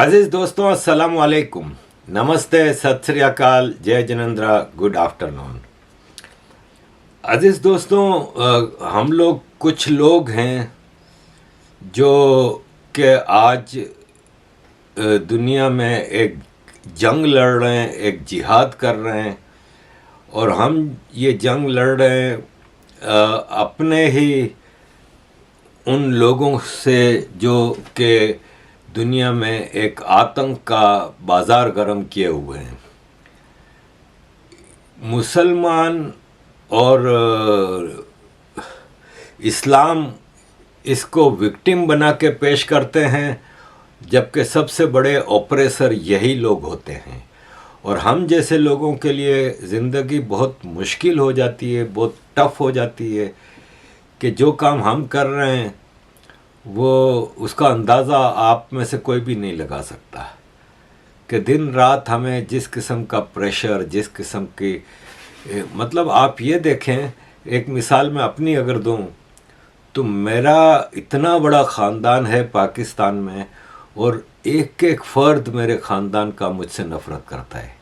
अजीज दोस्तों, अस्सलाम वालेकुम, नमस्ते, सत श्री अकाल, जय जिनेंद्रा, गुड आफ्टरनून। अजीज दोस्तों, हम लोग कुछ लोग हैं जो कि आज दुनिया में एक जंग लड़ रहे हैं, एक जिहाद कर रहे हैं। और हम ये जंग लड़ रहे हैं अपने ही उन लोगों से जो कि दुनिया में एक आतंक का बाज़ार गर्म किए हुए हैं। मुसलमान और इस्लाम इसको विक्टिम बना के पेश करते हैं, जबकि सबसे बड़े ऑपरेसर यही लोग होते हैं। और हम जैसे लोगों के लिए ज़िंदगी बहुत मुश्किल हो जाती है, बहुत टफ हो जाती है कि जो काम हम कर रहे हैं वो उसका अंदाज़ा आप में से कोई भी नहीं लगा सकता कि दिन रात हमें जिस किस्म का प्रेशर, जिस किस्म की मतलब आप ये देखें, एक मिसाल मैं अपनी अगर दूं तो मेरा इतना बड़ा ख़ानदान है पाकिस्तान में और एक एक फ़र्द मेरे ख़ानदान का मुझसे नफ़रत करता है।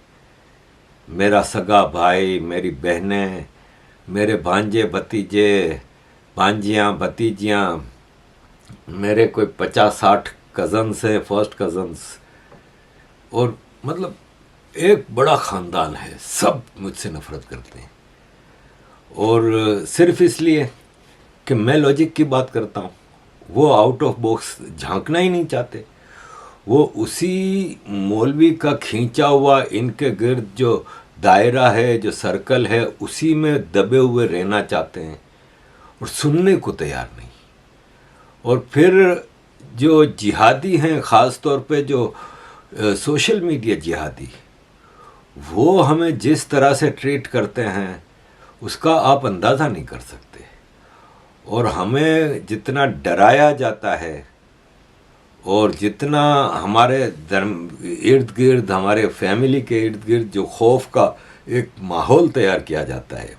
मेरा सगा भाई, मेरी बहनें, मेरे भांजे भतीजे, भांजियाँ भतीजियाँ, मेरे कोई 50-60 कज़न्स हैं, फर्स्ट कज़न्स, और मतलब एक बड़ा ख़ानदान है, सब मुझसे नफ़रत करते हैं। और सिर्फ़ इसलिए कि मैं लॉजिक की बात करता हूँ, वो आउट ऑफ बॉक्स झांकना ही नहीं चाहते। वो उसी मौलवी का खींचा हुआ इनके गिर्द जो दायरा है, जो सर्कल है, उसी में दबे हुए रहना चाहते हैं और सुनने को तैयार नहीं। और फिर जो जिहादी हैं, ख़ास तौर पे जो सोशल मीडिया जिहादी, वो हमें जिस तरह से ट्रीट करते हैं उसका आप अंदाज़ा नहीं कर सकते। और हमें जितना डराया जाता है और जितना हमारे धर्म इर्द गिर्द, हमारे फैमिली के इर्द गिर्द जो खौफ का एक माहौल तैयार किया जाता है,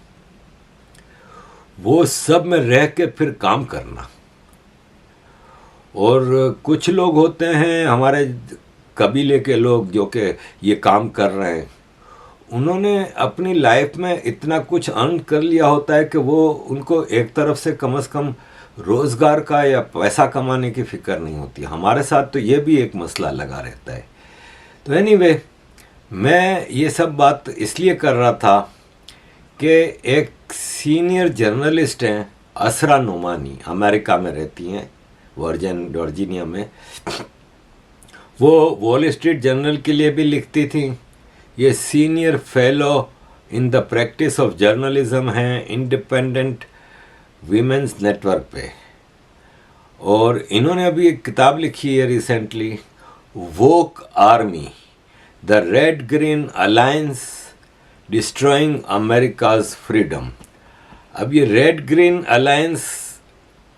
वो सब में रह के फिर काम करना। और कुछ लोग होते हैं हमारे कबीले के लोग जो कि ये काम कर रहे हैं, उन्होंने अपनी लाइफ में इतना कुछ अर्न कर लिया होता है कि वो उनको एक तरफ से कम रोज़गार का या पैसा कमाने की फ़िक्र नहीं होती। हमारे साथ तो ये भी एक मसला लगा रहता है। तो एनीवे, मैं ये सब बात इसलिए कर रहा था कि एक सीनियर जर्नलिस्ट हैं, असरा नोमानी, अमेरिका में रहती हैं, वर्जीनिया में। वो वॉल स्ट्रीट जर्नल के लिए भी लिखती थी। ये senior fellow in the practice of journalism हैं, इंडिपेंडेंट वीमेंस नेटवर्क पे। और इन्होंने अभी एक किताब लिखी है recently, woke army, the red green alliance destroying America's freedom. अब ये रेड ग्रीन अलायंस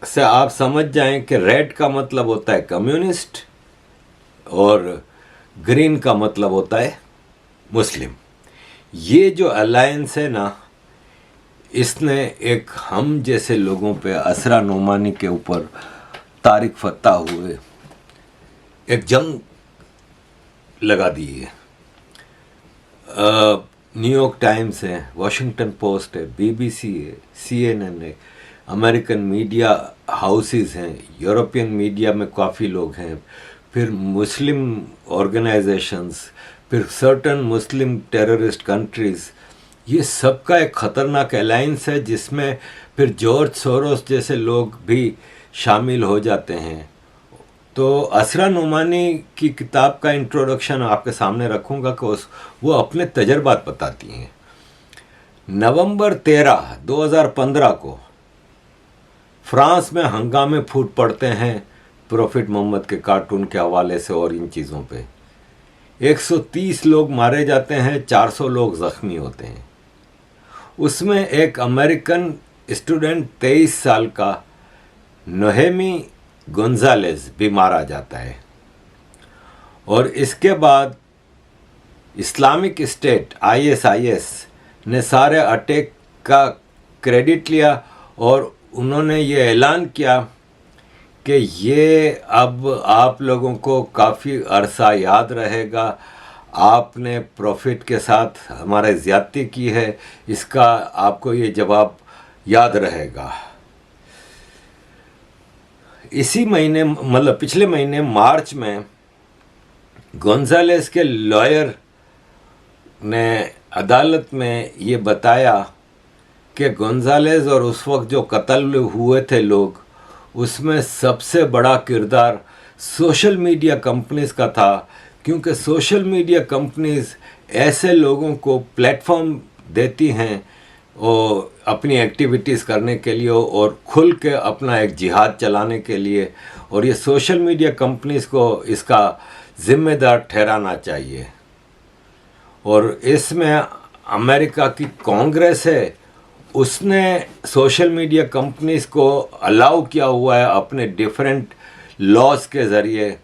से आप समझ जाएं कि रेड का मतलब होता है कम्युनिस्ट और ग्रीन का मतलब होता है मुस्लिम। ये जो अलायंस है ना, इसने एक हम जैसे लोगों पे, असरा नोमानी के ऊपर, तारिक फत्ता हुए एक जंग लगा दी है। न्यूयॉर्क टाइम्स है, वॉशिंगटन पोस्ट है, बीबीसी है, CNN है, अमेरिकन मीडिया हाउसेस हैं, यूरोपियन मीडिया में काफ़ी लोग हैं, फिर मुस्लिम ऑर्गेनाइजेशंस, फिर सर्टन मुस्लिम टेररिस्ट कंट्रीज़। ये सब का एक ख़तरनाक अलायंस है जिसमें फिर जॉर्ज सोरोस जैसे लोग भी शामिल हो जाते हैं। तो असरा नोमानी की किताब का इंट्रोडक्शन आपके सामने रखूँगा कि वो अपने तजर्बात बताती हैं। नवंबर 13, 2015 को फ्रांस में हंगामे फूट पड़ते हैं प्रॉफिट मोहम्मद के कार्टून के हवाले से और इन चीज़ों पे। 130 लोग मारे जाते हैं, 400 लोग ज़ख्मी होते हैं। उसमें एक अमेरिकन स्टूडेंट 23 साल का नोहेमी गोंजालेस भी मारा जाता है। और इसके बाद इस्लामिक स्टेट ISIS ने सारे अटैक का क्रेडिट लिया और उन्होंने ये ऐलान किया कि ये अब आप लोगों को काफ़ी अरसा याद रहेगा। आपने प्रॉफिट के साथ हमारे ज़्यादती की है, इसका आपको ये जवाब याद रहेगा। इसी महीने, मतलब पिछले महीने मार्च में, गोंजालेस के लॉयर ने अदालत में ये बताया कि गोंजालेस और उस वक्त जो कत्ल हुए थे लोग, उसमें सबसे बड़ा किरदार सोशल मीडिया कंपनीज़ का था, क्योंकि सोशल मीडिया कंपनीज़ ऐसे लोगों को प्लेटफॉर्म देती हैं और अपनी एक्टिविटीज़ करने के लिए और खुल के अपना एक जिहाद चलाने के लिए, और ये सोशल मीडिया कंपनीज़ को इसका ज़िम्मेदार ठहराना चाहिए। और इसमें अमेरिका की कांग्रेस है, उसने सोशल मीडिया कंपनीज़ को अलाउ किया हुआ है अपने डिफरेंट लॉज के ज़रिए,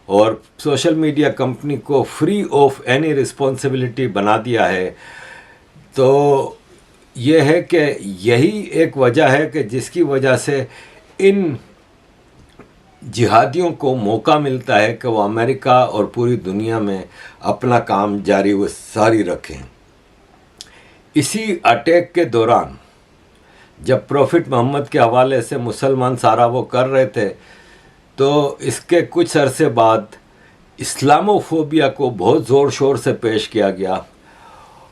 और सोशल मीडिया कंपनी को फ्री ऑफ एनी रिस्पॉन्सिबिलिटी बना दिया है। तो ये है कि यही एक वजह है कि जिसकी वजह से इन जिहादियों को मौका मिलता है कि वो अमेरिका और पूरी दुनिया में अपना काम जारी व सारी रखें। इसी अटैक के दौरान जब प्रॉफिट मोहम्मद के हवाले से मुसलमान सारा वो कर रहे थे, तो इसके कुछ अरसे बाद इस्लामोफोबिया को बहुत ज़ोर शोर से पेश किया गया,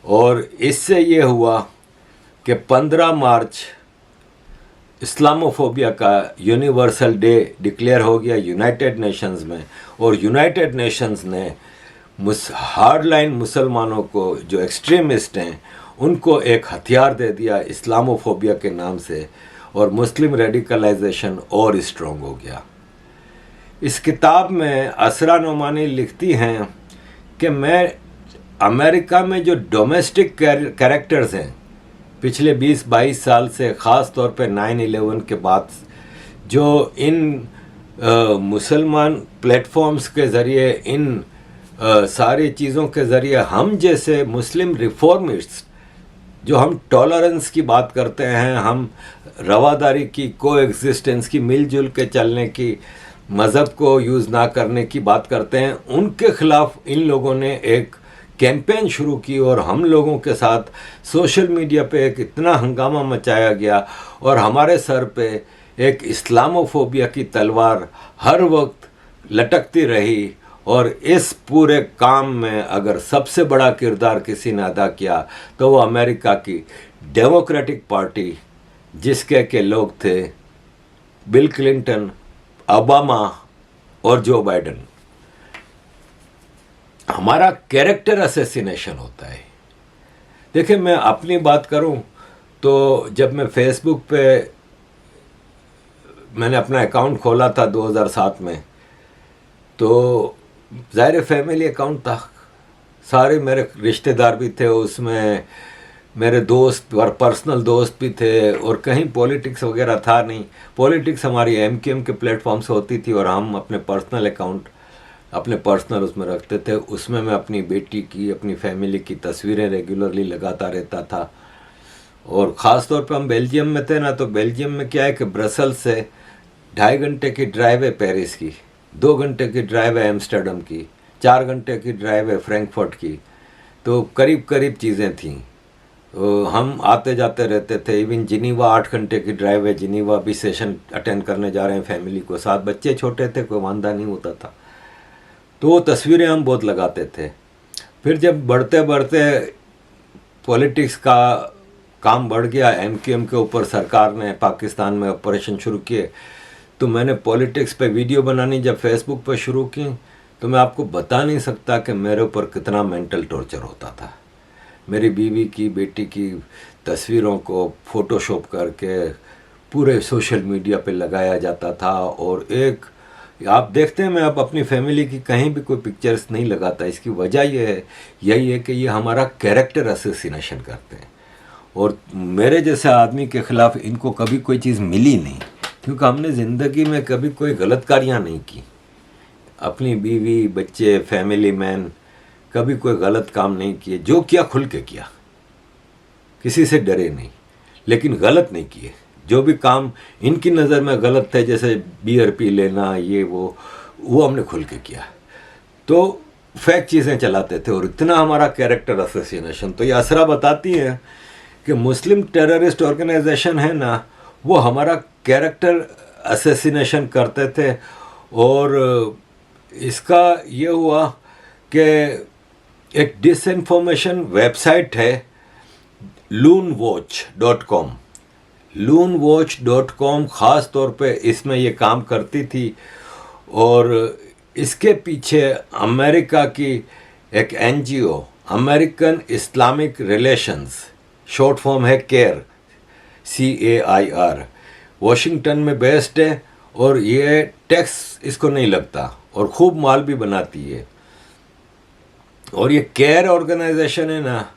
और इससे ये हुआ कि 15 मार्च इस्लामोफोबिया का यूनिवर्सल डे डिक्लेयर हो गया यूनाइटेड नेशंस में, और यूनाइटेड नेशंस ने हार्डलाइन मुसलमानों को, जो एक्सट्रीमिस्ट हैं, उनको एक हथियार दे दिया इस्लामोफोबिया के नाम से, और मुस्लिम रेडिकलाइजेशन और स्ट्रॉन्ग हो गया। इस किताब में असरा नोमानी लिखती हैं कि मैं अमेरिका में जो डोमेस्टिक कैरेक्टर्स हैं पिछले 20-22 साल से, ख़ास तौर पे 9/11 के बाद, जो इन मुसलमान प्लेटफॉर्म्स के ज़रिए, इन सारी चीज़ों के ज़रिए हम जैसे मुस्लिम रिफॉर्मिस्ट, जो हम टॉलरेंस की बात करते हैं, हम रवादारी की, को एग्जिस्टेंस की, मिलजुल के चलने की, मज़हब को यूज़ ना करने की बात करते हैं, उनके ख़िलाफ़ इन लोगों ने एक कैंपेन शुरू की, और हम लोगों के साथ सोशल मीडिया पे एक इतना हंगामा मचाया गया, और हमारे सर पे एक इस्लामोफोबिया की तलवार हर वक्त लटकती रही। और इस पूरे काम में अगर सबसे बड़ा किरदार किसी ने अदा किया तो वो अमेरिका की डेमोक्रेटिक पार्टी, जिसके के लोग थे बिल क्लिंटन, ओबामा और जो बाइडेन। हमारा कैरेक्टर असैसिनेशन होता है। देखिए, मैं अपनी बात करूं तो जब मैं फेसबुक पे मैंने अपना अकाउंट खोला था 2007 में, तो ज़ाहिर फैमिली अकाउंट था, सारे मेरे रिश्तेदार भी थे उसमें, मेरे दोस्त और पर्सनल दोस्त भी थे, और कहीं पॉलिटिक्स वगैरह था नहीं। पॉलिटिक्स हमारी MQM के प्लेटफॉर्म से होती थी, और हम अपने पर्सनल अकाउंट अपने पर्सनल उसमें रखते थे। उसमें मैं अपनी बेटी की, अपनी फैमिली की तस्वीरें रेगुलरली लगाता रहता था। और ख़ास तौर पे हम बेल्जियम में थे ना, तो बेल्जियम में क्या है कि ब्रसल से 2.5 घंटे की ड्राइव है पेरिस की, 2 घंटे की ड्राइव है एम्स्टर्डम की, 4 घंटे की ड्राइव है फ्रैंकफर्ट की। तो करीब करीब चीज़ें थीं, हम आते जाते रहते थे। इवन जिनीवा 8 घंटे की ड्राइव है, जिनीवा भी सेशन अटेंड करने जा रहे हैं फैमिली को साथ। बच्चे छोटे थे, कोई वांदा नहीं होता था, तो वो तस्वीरें हम बहुत लगाते थे। फिर जब बढ़ते बढ़ते पॉलिटिक्स का काम बढ़ गया, MQM के ऊपर सरकार ने पाकिस्तान में ऑपरेशन शुरू किए, तो मैंने पॉलिटिक्स पे वीडियो बनानी जब फेसबुक पे शुरू की, तो मैं आपको बता नहीं सकता कि मेरे ऊपर कितना मेंटल टॉर्चर होता था। मेरी बीवी की, बेटी की तस्वीरों को फ़ोटोशॉप करके पूरे सोशल मीडिया पे लगाया जाता था। और एक आप देखते हैं, मैं अब अपनी फैमिली की कहीं भी कोई पिक्चर्स नहीं लगाता। इसकी वजह यही है कि ये हमारा कैरेक्टर असैसिनेशन करते हैं, और मेरे जैसे आदमी के ख़िलाफ़ इनको कभी कोई चीज़ मिली नहीं, क्योंकि हमने ज़िंदगी में कभी कोई गलतकारियाँ नहीं की। अपनी बीवी, बच्चे, फैमिली मैन, कभी कोई गलत काम नहीं किए। जो किया खुल के किया, किसी से डरे नहीं, लेकिन गलत नहीं किए। जो भी काम इनकी नज़र में गलत थे, जैसे बियर पी लेना, ये वो हमने खुल के किया। तो फेक चीज़ें चलाते थे और इतना हमारा कैरेक्टर असोसिएशन। तो ये असरा बताती है कि मुस्लिम टेररिस्ट ऑर्गेनाइजेशन है ना, वो हमारा कैरेक्टर असोसिएशन करते थे। और इसका ये हुआ कि एक डिसइंफॉर्मेशन वेबसाइट है loonwatch.com। loonwatch.com ख़ास तौर पे इसमें ये काम करती थी। और इसके पीछे अमेरिका की एक NGO American Islamic relations, short form है केयर, CAIR, वॉशिंगटन में बेस्ड है। और ये टैक्स इसको नहीं लगता और खूब माल भी बनाती है। और ये केयर ऑर्गेनाइजेशन है ना,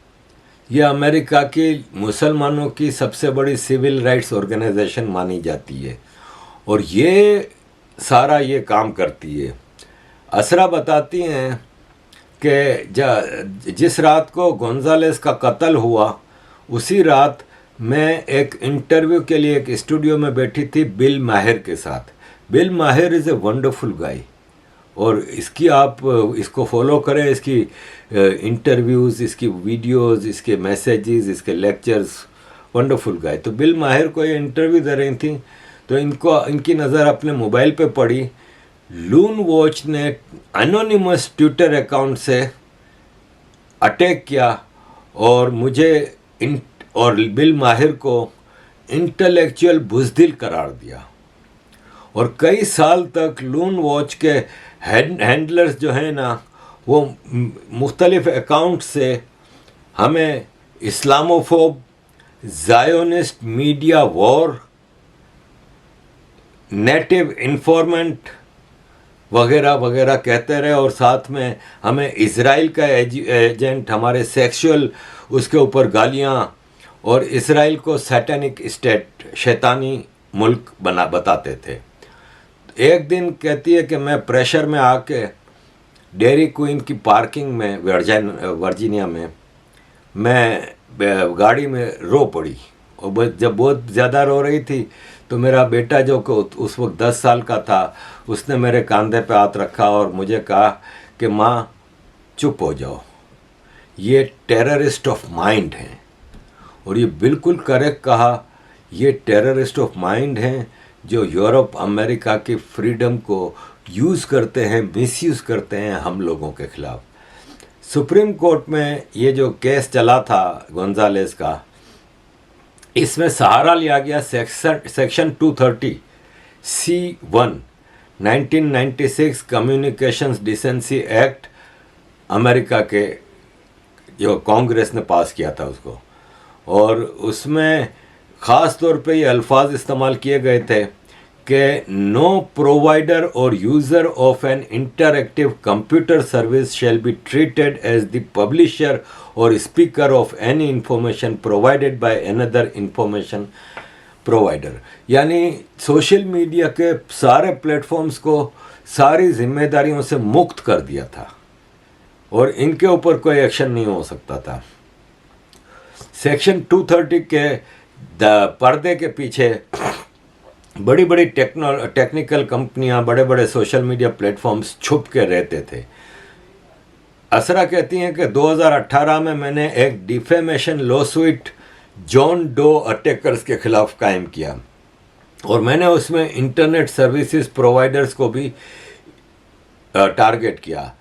ये अमेरिका की मुसलमानों की सबसे बड़ी सिविल राइट्स ऑर्गेनाइजेशन मानी जाती है और ये सारा ये काम करती है। असरा बताती हैं कि जिस रात को गोंजालेस का कत्ल हुआ, उसी रात मैं एक इंटरव्यू के लिए एक स्टूडियो में बैठी थी बिल माहिर के साथ। बिल माहिर इज़ ए वंडरफुल गाय और इसकी आप इसको फॉलो करें, इसकी इंटरव्यूज़, इसकी वीडियोस, इसके मैसेजेस, इसके लेक्चर्स, वंडरफुल गाय। तो बिल माहिर को ये इंटरव्यू दे रही थी, तो इनकी नज़र अपने मोबाइल पे पड़ी। लून वॉच ने एनोनिमस ट्विटर अकाउंट से अटैक किया और और बिल माहिर को इंटेलेक्चुअल बुज़दिल करार दिया। और कई साल तक लून वॉच के हैंडलर्स जो हैं ना, वो मुख्तलिफ अकाउंट से हमें Islamophobe, Zionist, media war, native informant वगैरह वगैरह कहते रहे। और साथ में हमें इज़राइल का एजेंट, हमारे सेक्सुअल उसके ऊपर गालियाँ, और इसराइल को सैटेनिक स्टेट, शैतानी मुल्क बताते थे। एक दिन कहती है कि मैं प्रेशर में आके डेयरी क्वीन की पार्किंग में वर्जीनिया में मैं गाड़ी में रो पड़ी। और जब बहुत ज़्यादा रो रही थी तो मेरा बेटा जो उस वक्त 10 साल का था, उसने मेरे कंधे पे हाथ रखा और मुझे कहा कि माँ चुप हो जाओ, ये टेररिस्ट ऑफ माइंड हैं। और ये बिल्कुल करेक्ट कहा, ये टेररिस्ट ऑफ माइंड हैं जो यूरोप अमेरिका की फ्रीडम को यूज़ करते हैं, मिसयूज़ करते हैं हम लोगों के ख़िलाफ़। सुप्रीम कोर्ट में ये जो केस चला था गोंजालेस का, इसमें सहारा लिया गया section 230C1 1996 communications decency act, America के जो कांग्रेस ने पास किया था उसको। और उसमें ख़ास तौर पे ये अल्फाज इस्तेमाल किए गए थे कि नो प्रोवाइडर और user of an interactive computer service shall be treated as the publisher और speaker of any information provided by another information provider. यानी सोशल मीडिया के सारे प्लेटफॉर्म्स को सारी जिम्मेदारियों से मुक्त कर दिया था और इनके ऊपर कोई एक्शन नहीं हो सकता था। सेक्शन 230 के पर्दे के पीछे बड़ी बड़ी टेक्निकल कंपनियां, बड़े बड़े सोशल मीडिया प्लेटफॉर्म्स छुप के रहते थे। असरा कहती हैं कि 2018 में मैंने एक defamation lawsuit John Doe attackers के खिलाफ कायम किया और मैंने उसमें इंटरनेट सर्विसेज प्रोवाइडर्स को भी टारगेट किया।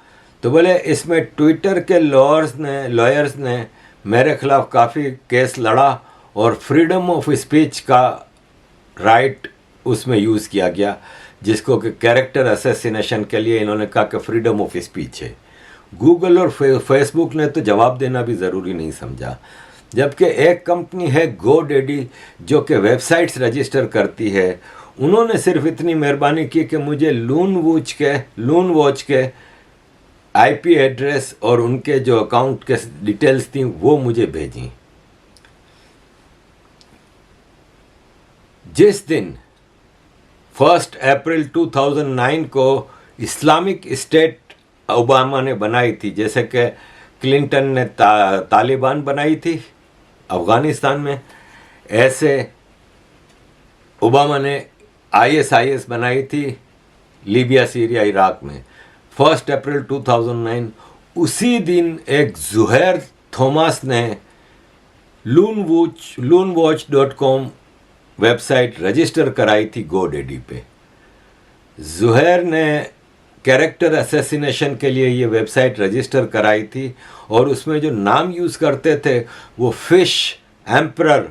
तो बोले इसमें ट्विटर के लॉयर्स ने मेरे खिलाफ काफ़ी केस लड़ा और फ्रीडम ऑफ स्पीच का राइट उसमें यूज़ किया गया, जिसको कि कैरेक्टर असैसिनेशन के लिए इन्होंने कहा कि फ्रीडम ऑफ स्पीच है। गूगल और फेसबुक ने तो जवाब देना भी ज़रूरी नहीं समझा। जबकि एक कंपनी है GoDaddy जो कि वेबसाइट्स रजिस्टर करती है, उन्होंने सिर्फ इतनी मेहरबानी की कि मुझे लून वॉच के IP एड्रेस और उनके जो अकाउंट के डिटेल्स थी वो मुझे भेजी। जिस दिन 1 अप्रैल 2009 को इस्लामिक स्टेट ओबामा ने बनाई थी, जैसे कि क्लिंटन ने तालिबान बनाई थी अफ़गानिस्तान में, ऐसे ओबामा ने ISIS बनाई थी लीबिया, सीरिया, इराक में 1 अप्रैल 2009। उसी दिन एक जुहैर थॉमस ने loonwatch.com वेबसाइट रजिस्टर कराई थी GoDaddy पे। जुहैर ने कैरेक्टर असैसिनेशन के लिए ये वेबसाइट रजिस्टर कराई थी और उसमें जो नाम यूज़ करते थे वो फिश, एम्परर,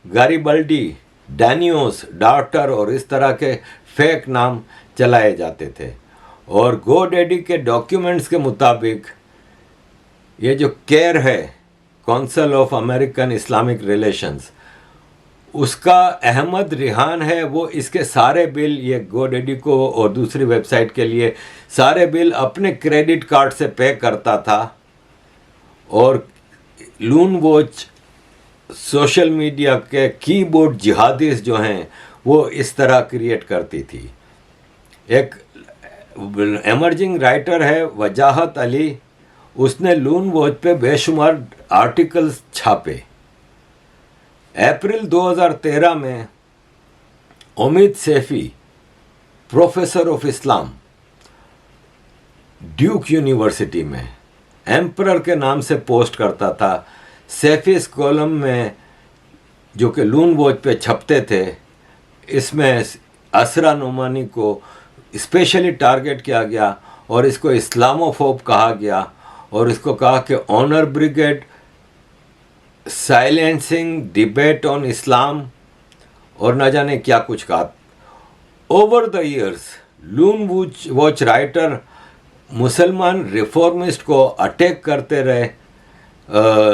गारिबल्डी, डैनियोस, डार्टर और इस तरह के फेक नाम चलाए जाते थे। और GoDaddy के डॉक्यूमेंट्स के मुताबिक ये जो केयर है, council of American Islamic relations, उसका अहमद रिहान है, वो इसके सारे बिल, ये GoDaddy को और दूसरी वेबसाइट के लिए सारे बिल अपने क्रेडिट कार्ड से पे करता था। और लून वॉच सोशल मीडिया के कीबोर्ड जिहादीस जो हैं वो इस तरह क्रिएट करती थी। एक एमर्जिंग राइटर है वजाहत अली, उसने लून वॉच पे बेशुमार आर्टिकल्स छापे। अप्रैल 2013 में Omid Safi, professor of Islam, Duke University में, एम्परर के नाम से पोस्ट करता था। सैफीस कॉलम में जो कि लून वॉच पे छपते थे, इसमें असरा नुमानी को स्पेशली टारगेट किया गया और इसको इस्लामोफोब कहा गया और इसको कहा कि honour brigade, silencing debate on Islam और न जाने क्या कुछ कहा। Over the years Loon Watch writer मुसलमान रिफॉर्मिस्ट को अटैक करते रहे,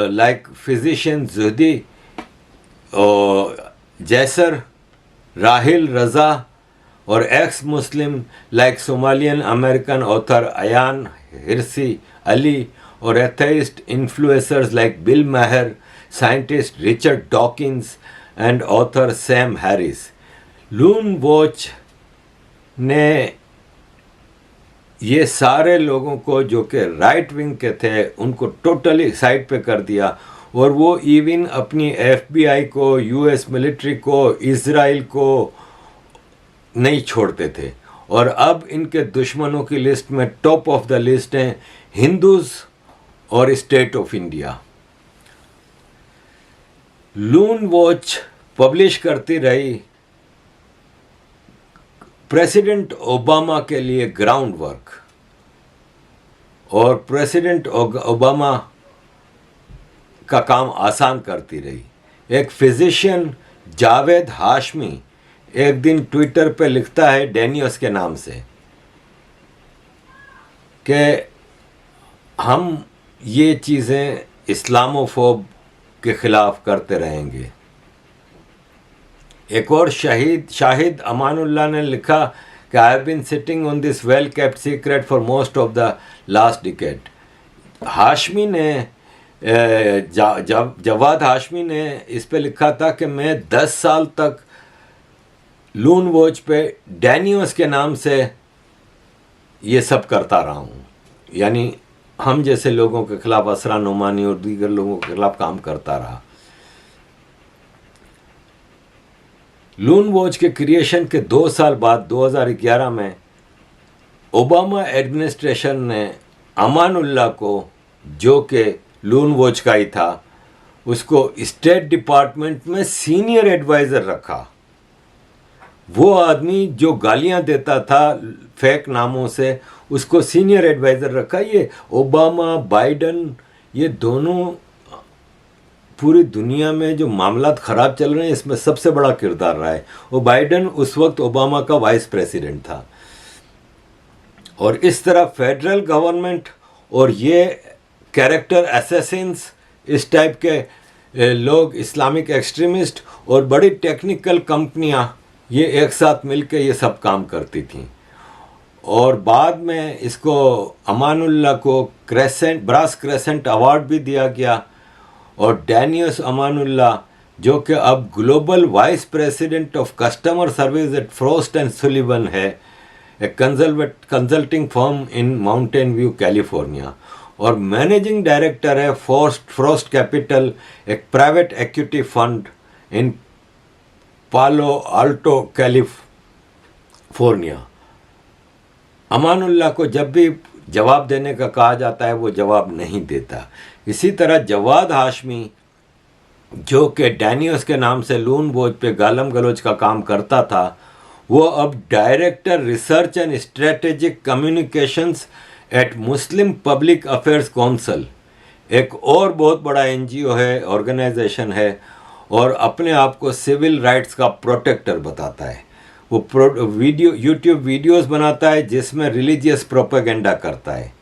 like physician Zuhdi, Jasser, Raheel Raza और ex Muslim like Somalian American author Ayaan Hirsi Ali और atheist influencers like Bill Maher, scientist Richard Dawkins and author Sam Harris. Loon Watch ने ये सारे लोगों को जो कि राइट विंग के थे उनको टोटली साइड पे कर दिया और वो इवन अपनी FBI को, US मिलिट्री को, इजराइल को नहीं छोड़ते थे। और अब इनके दुश्मनों की लिस्ट में टॉप ऑफ द लिस्ट हैं हिंदूज और state of India. Loon watch publish करती रही प्रेसिडेंट ओबामा के लिए ग्राउंड वर्क और प्रेसिडेंट ओबामा का काम आसान करती रही। एक फिजिशियन जावेद हाशमी एक दिन ट्विटर पे लिखता है डैनियस के नाम से कि हम ये चीज़ें इस्लामोफोब के खिलाफ करते रहेंगे। एक और शाहिद अमानुल्लाह ने लिखा कि I have been sitting on this well kept secret for most of the last decade. Hashmi ने जवाद हाशमी ने इस पे लिखा था कि मैं 10 साल तक लून वॉच पे डैनियस के नाम से ये सब करता रहा हूँ, यानी हम जैसे लोगों के खिलाफ, असरा नुमानी और दीगर लोगों के खिलाफ काम करता रहा। लून वॉच के क्रिएशन के 2 साल बाद 2011 में ओबामा एडमिनिस्ट्रेशन ने अमानुल्लाह को, जो कि लून वॉच का ही था, उसको स्टेट डिपार्टमेंट में सीनियर एडवाइज़र रखा। वो आदमी जो गालियां देता था फेक नामों से, उसको सीनियर एडवाइज़र रखा। ये ओबामा, बाइडन, ये दोनों पूरी दुनिया में जो मामलात ख़राब चल रहे हैं इसमें सबसे बड़ा किरदार रहा है। वो बाइडन उस वक्त ओबामा का वाइस प्रेसिडेंट था। और इस तरह फेडरल गवर्नमेंट और ये कैरेक्टर असैसिन्स, इस टाइप के लोग, इस्लामिक एक्सट्रीमिस्ट और बड़ी टेक्निकल कंपनियां, ये एक साथ मिलकर ये सब काम करती थीं। और बाद में इसको अमानुल्लाह को ब्रास क्रेसेंट अवार्ड भी दिया गया। और डैनियस अमानुल्लाह, जो कि अब global vice president of customer service eight Frost and Sullivan है, एक consulting firm in mountain view California, और मैनेजिंग डायरेक्टर है फ्रॉस्ट कैपिटल, एक प्राइवेट इक्विटी फंड इन पालो आल्टो कैलिफोर्निया। अमानुल्लाह को जब भी जवाब देने का कहा जाता है वो जवाब नहीं देता। इसी तरह जवाद हाशमी, जो कि डैनियस के नाम से लून बोझ पे गालम गलोच का काम करता था, वो अब director research and strategic communications at Muslim public affairs council, एक और बहुत बड़ा एनजीओ है, ऑर्गेनाइजेशन है, और अपने आप को सिविल राइट्स का प्रोटेक्टर बताता है। वो यूट्यूब वीडियोस बनाता है जिसमें रिलीजियस प्रोपेगेंडा करता है।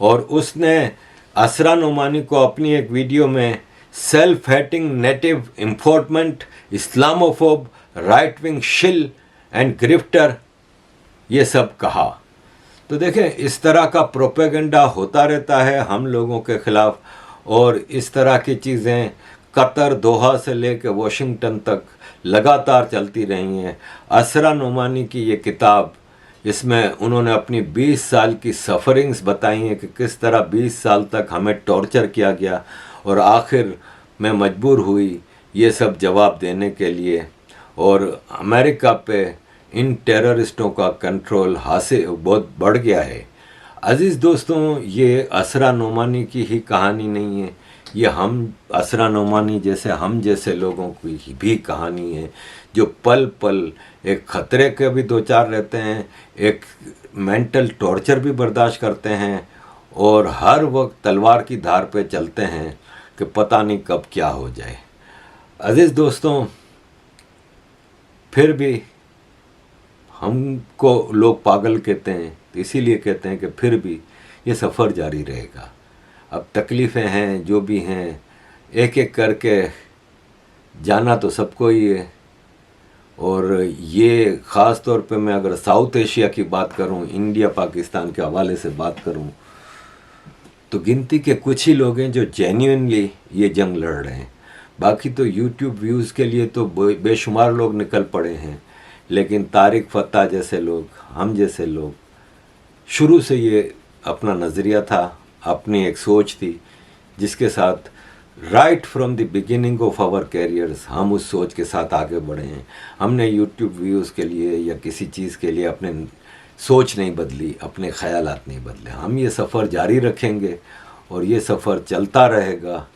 और उसने असरा नोमानी को अपनी एक वीडियो में self hating native enforcement, Islamophobe, right wing शिल एंड ग्रिफ्टर, ये सब कहा। तो देखें, इस तरह का प्रोपेगेंडा होता रहता है हम लोगों के खिलाफ, और इस तरह की चीज़ें कतर, दोहा से लेकर वाशिंगटन तक लगातार चलती रही हैं। असरा नोमानी की ये किताब, इसमें उन्होंने अपनी 20 साल की सफ़रिंग्स बताई हैं कि किस तरह 20 साल तक हमें टॉर्चर किया गया, और आखिर मैं मजबूर हुई ये सब जवाब देने के लिए। और अमेरिका पे इन टेररिस्टों का कंट्रोल हासिल बहुत बढ़ गया है। अज़ीज़ दोस्तों, ये असरा नोमानी की ही कहानी नहीं है, ये हम असरा नोमानी जैसे हम जैसे लोगों की भी कहानी है, जो पल पल एक ख़तरे के भी दो चार रहते हैं, एक मेंटल टॉर्चर भी बर्दाश्त करते हैं, और हर वक्त तलवार की धार पे चलते हैं कि पता नहीं कब क्या हो जाए। अज़ीज़ दोस्तों, फिर भी हमको लोग पागल कहते हैं, तो इसीलिए कहते हैं कि फिर भी ये सफ़र जारी रहेगा। अब तकलीफ़ें हैं, जो भी हैं, एक एक करके जाना तो सबको ही है। और ये ख़ास तौर पे मैं अगर साउथ एशिया की बात करूं, इंडिया पाकिस्तान के हवाले से बात करूं, तो गिनती के कुछ ही लोग हैं जो जेन्युइनली ये जंग लड़ रहे हैं। बाकी तो यूट्यूब व्यूज़ के लिए तो बेशुमार लोग निकल पड़े हैं, लेकिन तारिक फ़त्ता जैसे लोग, हम जैसे लोग, शुरू से ये अपना नज़रिया था, अपनी एक सोच थी, जिसके साथ right from the beginning of our careers हम उस सोच के साथ आगे बढ़े हैं। हमने यूट्यूब व्यूज़ के लिए या किसी चीज़ के लिए अपने सोच नहीं बदली, अपने ख़यालात नहीं बदले। हम ये सफ़र जारी रखेंगे और ये सफ़र चलता रहेगा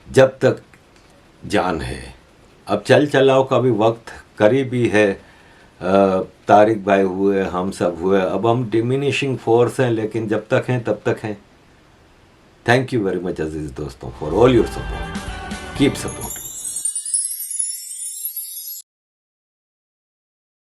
जब तक जान है। अब चल चलाओ का भी वक्त करीबी है। तारिक भाई हुए, हम सब हुए, अब हम डिमिनिशिंग फोर्स हैं, लेकिन जब तक हैं तब तक हैं। थैंक यू वेरी मच अजीज़ दोस्तों for all your support. Keep support.